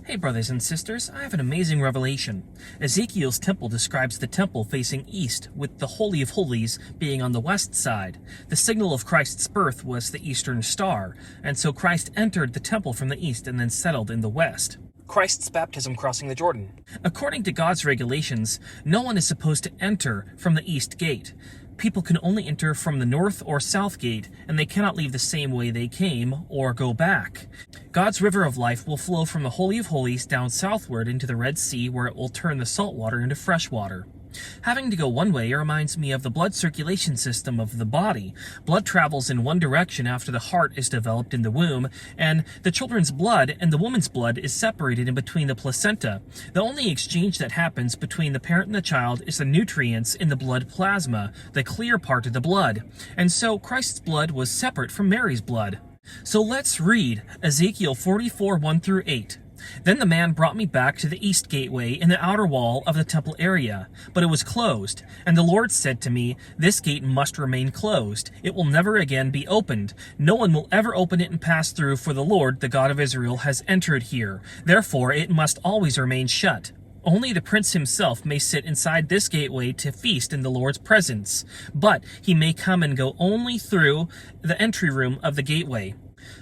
Hey brothers and sisters, I have an amazing revelation. Ezekiel's temple describes the temple facing east, with the Holy of Holies being on the west side. The signal of Christ's birth was the eastern star, and so Christ entered the temple from the east and then settled in the west. Christ's baptism crossing the Jordan. According to God's regulations, no one is supposed to enter from the east gate. People can only enter from the north or south gate, and they cannot leave the same way they came or go back. God's river of life will flow from the Holy of Holies down southward into the Red Sea, where it will turn the salt water into fresh water. Having to go one way reminds me of the blood circulation system of the body. Blood travels in one direction after the heart is developed in the womb, and the children's blood and the woman's blood is separated in between the placenta. The only exchange that happens between the parent and the child is the nutrients in the blood plasma, the clear part of the blood. And so Christ's blood was separate from Mary's blood. So let's read Ezekiel 44, 1-8. Then the man brought me back to the east gateway in the outer wall of the temple area, but it was closed. And the Lord said to me, "This gate must remain closed. It will never again be opened. No one will ever open it and pass through, for the Lord, the God of Israel, has entered here. Therefore it must always remain shut. Only the prince himself may sit inside this gateway to feast in the Lord's presence, but he may come and go only through the entry room of the gateway."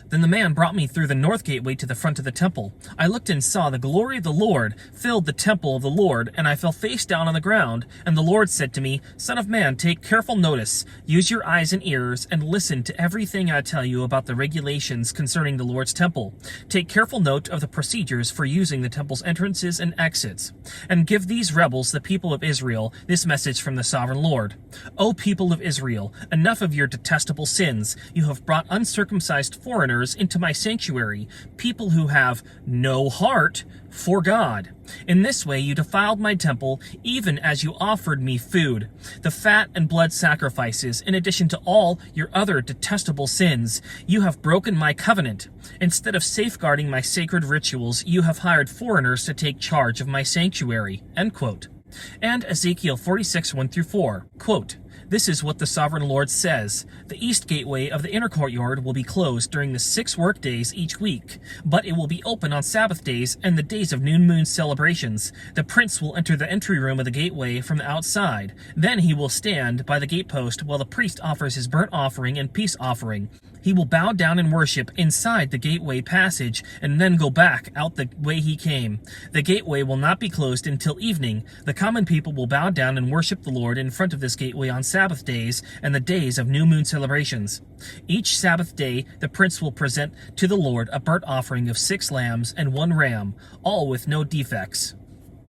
Then the man brought me through the north gateway to the front of the temple. I looked and saw the glory of the Lord filled the temple of the Lord, and I fell face down on the ground. And the Lord said to me, "Son of man, take careful notice. Use your eyes and ears, and listen to everything I tell you about the regulations concerning the Lord's temple. Take careful note of the procedures for using the temple's entrances and exits. And give these rebels, the people of Israel, this message from the sovereign Lord. O people of Israel, enough of your detestable sins. You have brought uncircumcised foreigners into my sanctuary, people who have no heart for God. In this way you defiled my temple, even as you offered me food, the fat and blood sacrifices, in addition to all your other detestable sins. You have broken my covenant. Instead of safeguarding my sacred rituals, you have hired foreigners to take charge of my sanctuary." End quote. And Ezekiel 46, 1-4, quote, "This is what the sovereign Lord says. The east gateway of the inner courtyard will be closed during the 6 work days each week, but it will be open on Sabbath days and the days of new moon celebrations. The prince will enter the entry room of the gateway from the outside. Then he will stand by the gatepost while the priest offers his burnt offering and peace offering. He will bow down and worship inside the gateway passage and then go back out the way he came. The gateway will not be closed until evening. The common people will bow down and worship the Lord in front of this gateway on Sabbath days and the days of new moon celebrations. Each Sabbath day, the prince will present to the Lord a burnt offering of 6 lambs and 1 ram, all with no defects."